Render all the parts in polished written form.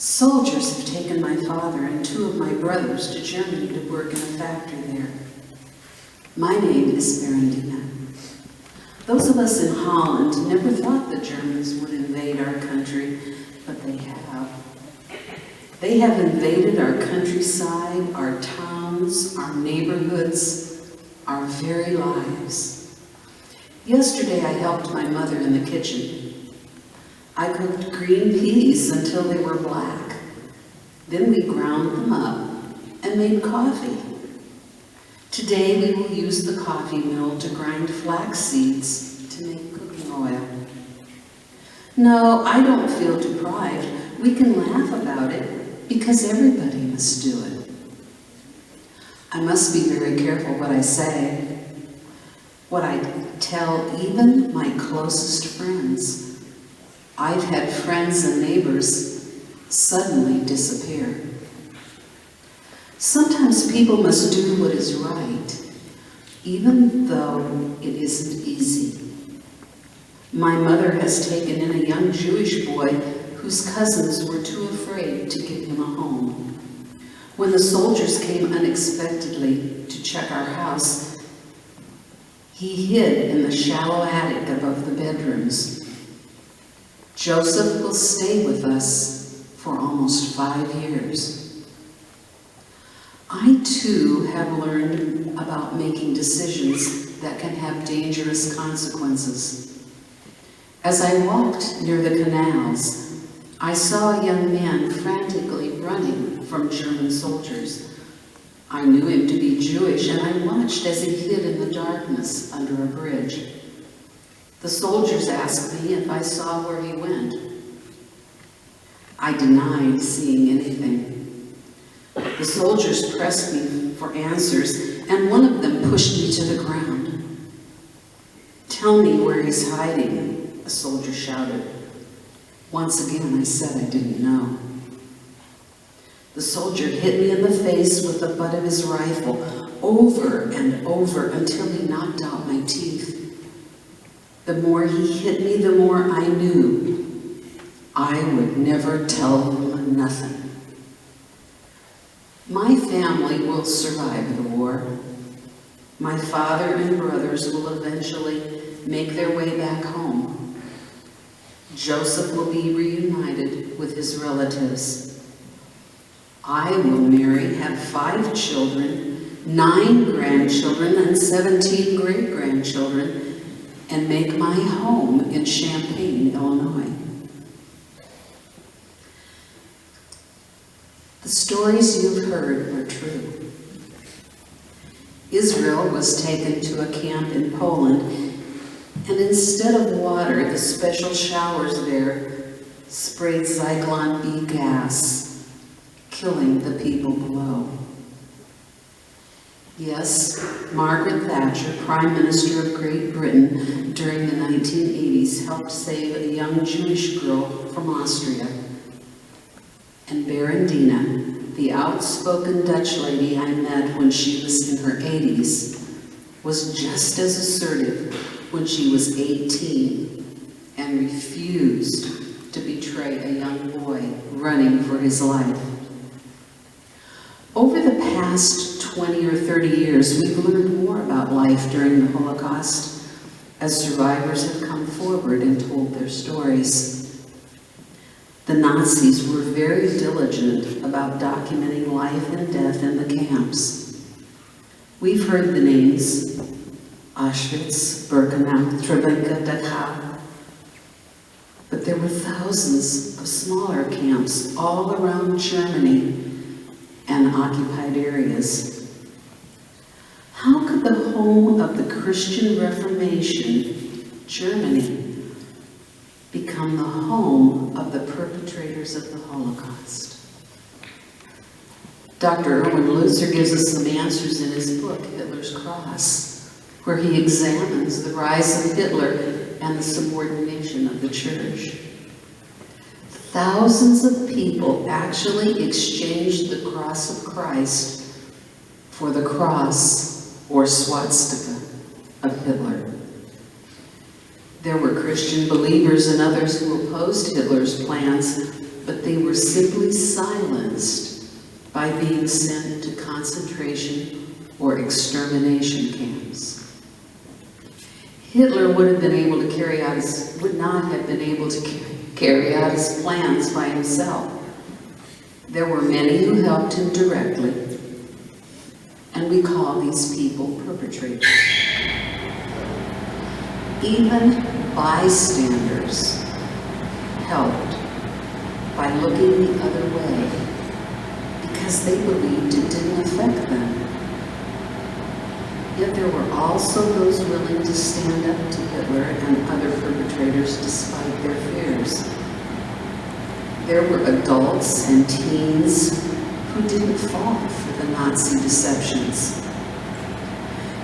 Soldiers have taken my father and two of my brothers to Germany to work in a factory there. My name is Berendina. Those of us in Holland never thought the Germans would invade our country, but they have. They have invaded our countryside, our towns, our neighborhoods, our very lives. Yesterday I helped my mother in the kitchen. I cooked green peas until they were black. Then we ground them up and made coffee. Today we will use the coffee mill to grind flax seeds to make cooking oil. No, I don't feel deprived. We can laugh about it because everybody must do it. I must be very careful what I say, what I tell even my closest friends. I've had friends and neighbors suddenly disappear. Sometimes people must do what is right, even though it isn't easy. My mother has taken in a young Jewish boy whose cousins were too afraid to give him a home. When the soldiers came unexpectedly to check our house, he hid in the shallow attic above the bedrooms. Joseph will stay with us for almost 5 years. I too have learned about making decisions that can have dangerous consequences. As I walked near the canals, I saw a young man frantically running from German soldiers. I knew him to be Jewish, and I watched as he hid in the darkness under a bridge. The soldiers asked me if I saw where he went. I denied seeing anything. The soldiers pressed me for answers, and one of them pushed me to the ground. "Tell me where he's hiding," a soldier shouted. Once again, I said I didn't know. The soldier hit me in the face with the butt of his rifle over and over until he knocked out my teeth. The more he hit me, the more I knew I would never tell him nothing. My family will survive the war. My father and brothers will eventually make their way back home. Joseph will be reunited with his relatives. I will marry, have 5 children, 9 grandchildren, and 17 great-grandchildren, and make my home in Champaign, Illinois. The stories you've heard are true. Israel was taken to a camp in Poland, and instead of water, the special showers there sprayed Zyklon B gas, killing the people below. Yes, Margaret Thatcher, Prime Minister of Great Britain during the 1980s, helped save a young Jewish girl from Austria. And Berendina, the outspoken Dutch lady I met when she was in her 80s, was just as assertive when she was 18 and refused to betray a young boy running for his life. Over the past 20 or 30 years, we've learned more about life during the Holocaust as survivors have come forward and told their stories. The Nazis were very diligent about documenting life and death in the camps. We've heard the names Auschwitz, Birkenau, Treblinka, Dachau, but there were thousands of smaller camps all around Germany and occupied areas. How could the home of the Christian Reformation, Germany, become the home of the perpetrators of the Holocaust? Dr. Erwin Lutzer gives us some answers in his book, Hitler's Cross, where he examines the rise of Hitler and the subordination of the church. Thousands of people actually exchanged the cross of Christ for the cross or swastika of Hitler. There were Christian believers and others who opposed Hitler's plans but they were simply silenced by being sent into concentration or extermination camps. Hitler would not have been able to carry out his plans by himself. There were many who helped him directly, and we call these people perpetrators. Even bystanders helped by looking the other way because they believed it didn't affect them. Yet there were also those willing to stand up to Hitler and other perpetrators despite their fears. There were adults and teens who didn't fall for the Nazi deceptions.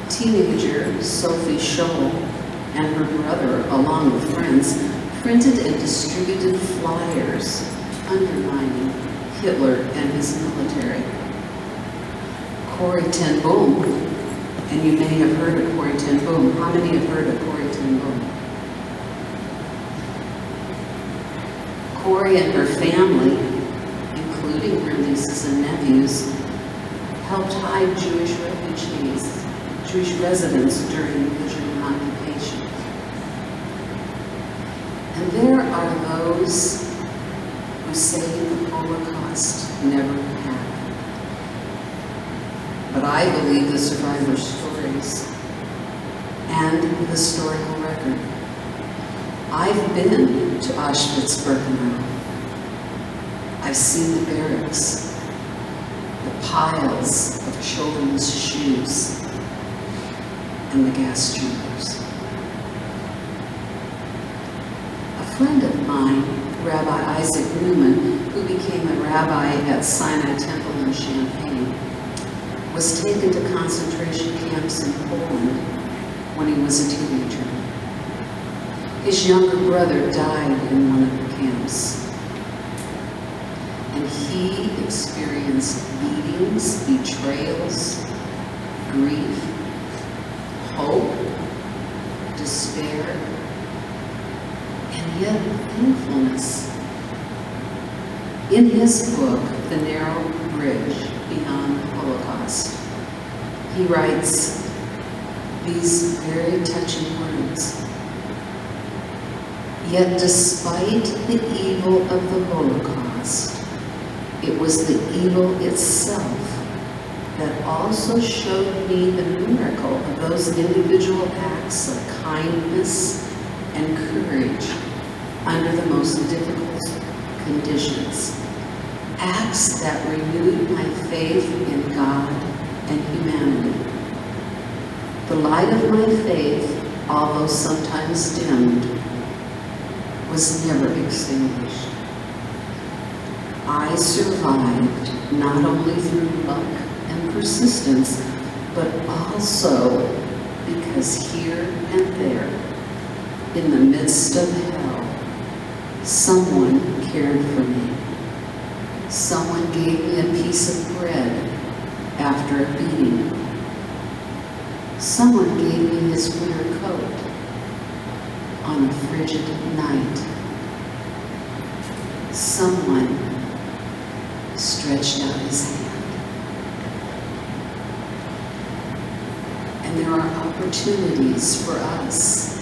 Teenager Sophie Scholl and her brother, along with friends, printed and distributed flyers undermining Hitler and his military. Corrie ten Boom, and you may have heard of Corrie ten Boom. How many have heard of Corrie ten Boom? Corrie and her family, including her nieces and nephews, helped hide Jewish refugees, Jewish residents during the German occupation. And there are those who say the Holocaust never happened. But I believe the survivor stories and the historical record. I've been to Auschwitz-Birkenau. I've seen the barracks, the piles of children's shoes, and the gas chambers. A friend of mine, Rabbi Isaac Newman, who became a rabbi at Sinai Temple in Champaign, was taken to concentration camps in Poland when he was a teenager. His younger brother died in one of the camps, and he experienced beatings, betrayals, grief, hope, despair, and yet thankfulness. In his book, The Narrow Bridge Beyond the Holocaust, he writes these very touching words. Yet despite the evil of the Holocaust, it was the evil itself that also showed me the miracle of those individual acts of kindness and courage under the most difficult conditions. Acts that renewed my faith in God and humanity. The light of my faith, although sometimes dimmed, was never extinguished. I survived not only through luck and persistence, but also because here and there, in the midst of hell, someone cared for me. Someone gave me a piece of bread after a beating. Someone gave me his winter coat on a frigid night. Someone stretched out his hand. And there are opportunities for us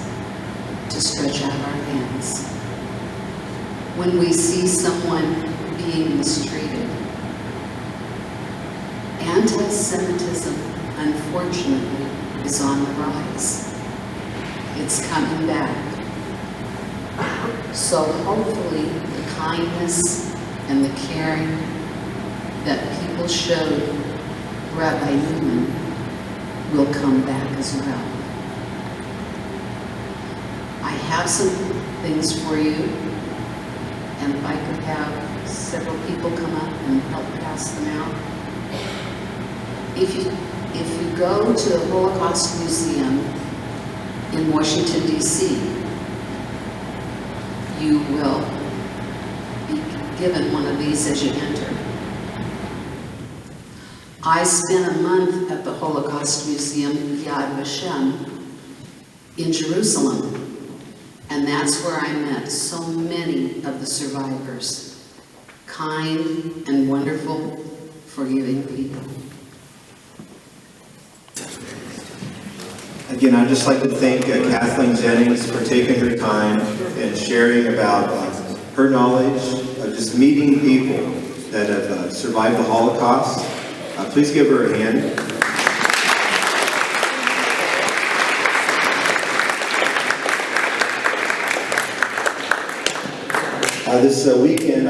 to stretch out our hands. When we see someone being mistreated, anti-Semitism, unfortunately, is on the rise. It's coming back. So hopefully the kindness and the caring that people showed Rabbi Newman will come back as well. I have some things for you, and if I could have several people come up and help pass them out. If you go to the Holocaust Museum in Washington, D.C., you will be given one of these as you enter. I spent a month at the Holocaust Museum, Yad Vashem, in Jerusalem, and that's where I met so many of the survivors. kind and wonderful, forgiving people. Again, I'd just like to thank Kathleen Jennings for taking her time and sharing about her knowledge of just meeting people that have survived the Holocaust. Please give her a hand. This weekend,